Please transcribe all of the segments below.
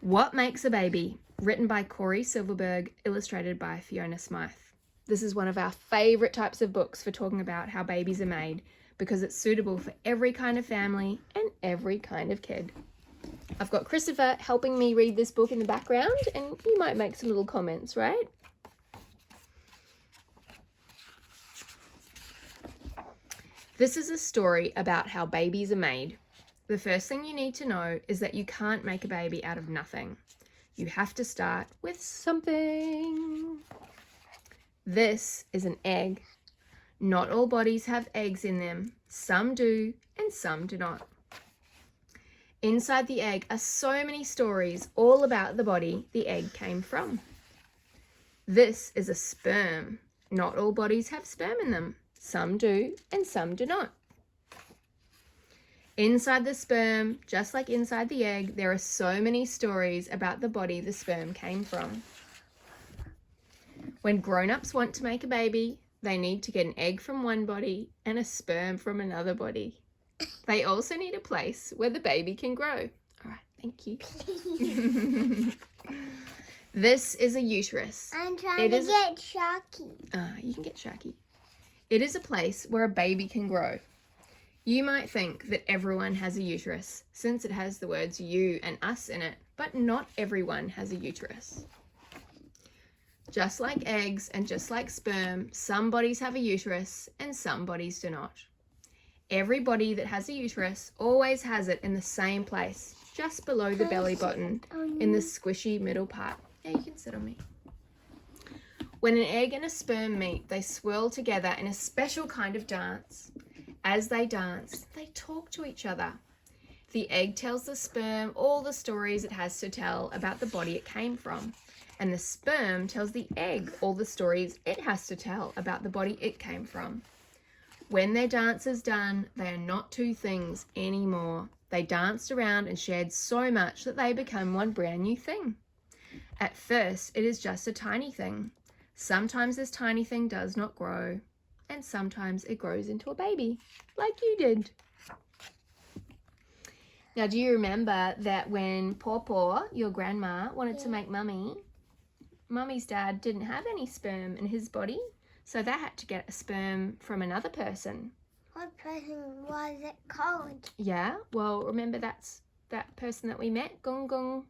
What Makes a Baby? Written by Corey Silverberg, illustrated by Fiona Smythe. This is one of our favourite types of books for talking about how babies are made because it's suitable for every kind of family and every kind of kid. I've got Christopher helping me read this book in the background, and you might make some little comments, right? This is a story about how babies are made. The first thing you need to know is that you can't make a baby out of nothing. You have to start with something. This is an egg. Not all bodies have eggs in them. Some do and some do not. Inside the egg are so many stories all about the body the egg came from. This is a sperm. Not all bodies have sperm in them. Some do and some do not. Inside the sperm, just like inside the egg, there are so many stories about the body the sperm came from. When grown-ups want to make a baby, they need to get an egg from one body and a sperm from another body. They also need a place where the baby can grow. All right, thank you. This is a uterus. I'm trying to get Sharky. You can get Sharky. It is a place where a baby can grow. You might think that everyone has a uterus, since it has the words you and us in it, but not everyone has a uterus. Just like eggs and just like sperm, some bodies have a uterus and some bodies do not. Every body that has a uterus always has it in the same place, just below the belly button, in the squishy middle part. Yeah, you can sit on me. When an egg and a sperm meet, they swirl together in a special kind of dance. As they dance, they talk to each other. The egg tells the sperm all the stories it has to tell about the body it came from, and the sperm tells the egg all the stories it has to tell about the body it came from. When their dance is done, they are not two things anymore. They danced around and shared so much that they become one brand new thing. At first, it is just a tiny thing. Sometimes this tiny thing does not grow, and sometimes it grows into a baby, like you did. Now, do you remember that when Pawpaw, your grandma, wanted to make Mummy's dad didn't have any sperm in his body, so they had to get a sperm from another person. What person was it called? Yeah, well, remember that's that person that we met, Gung Gung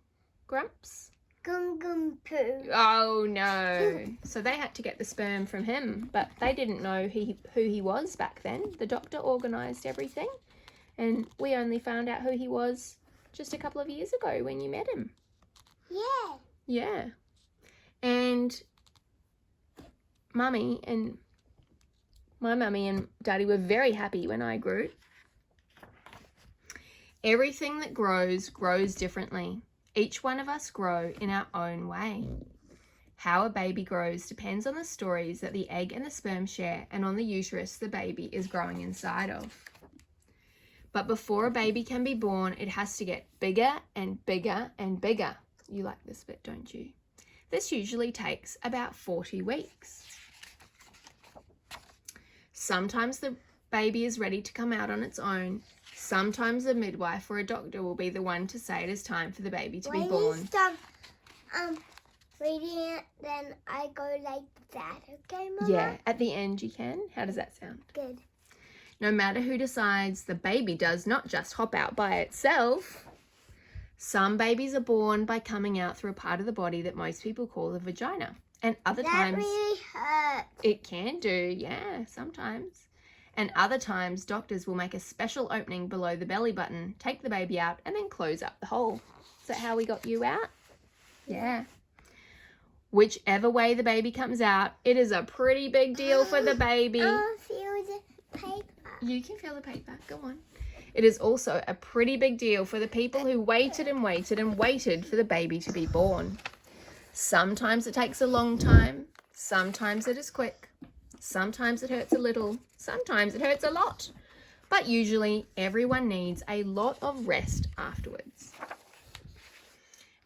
Grumps? Gung Gung Poo. Oh no. So they had to get the sperm from him, but they didn't know who he was back then. The doctor organised everything, and we only found out who he was just a couple of years ago when you met him. Yeah. Yeah. And my mummy and daddy were very happy when I grew. Everything that grows differently. Each one of us grow in our own way. How a baby grows depends on the stories that the egg and the sperm share and on the uterus the baby is growing inside of. But before a baby can be born, it has to get bigger and bigger and bigger. You like this bit, don't you? This usually takes about 40 weeks. Sometimes the baby is ready to come out on its own. Sometimes a midwife or a doctor will be the one to say it is time for the baby to be born. When you stop reading it, then I go like that, okay, Mama? Yeah, at the end you can. How does that sound? Good. No matter who decides, the baby does not just hop out by itself. Some babies are born by coming out through a part of the body that most people call the vagina. And other times... That really hurts. It can do, yeah, sometimes. And other times, doctors will make a special opening below the belly button, take the baby out, and then close up the hole. Is that how we got you out? Yeah. Whichever way the baby comes out, it is a pretty big deal for the baby. I'll feel the paper. You can feel the paper. Go on. It is also a pretty big deal for the people who waited and waited and waited for the baby to be born. Sometimes it takes a long time. Sometimes it is quick. Sometimes it hurts a little. Sometimes it hurts a lot. But usually everyone needs a lot of rest afterwards.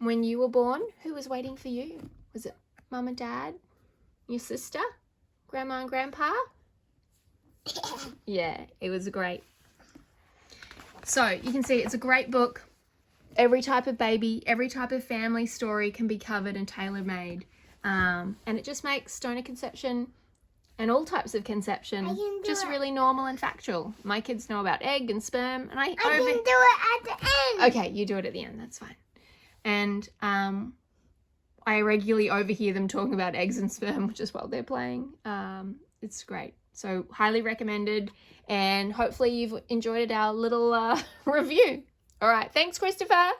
When you were born, who was waiting for you? Was it Mum and Dad? Your sister? Grandma and Grandpa? Yeah, it was great. So you can see it's a great book. every type of baby, every type of family story can be covered and tailor-made. And it just makes donor conception and all types of conception just really normal and factual. My kids know about egg and sperm, and I can do it at the end. Okay, you do it at the end, that's fine. And I regularly overhear them talking about eggs and sperm just while they're playing. It's great. So highly recommended, and hopefully you've enjoyed our little review. All right, thanks, Christopher.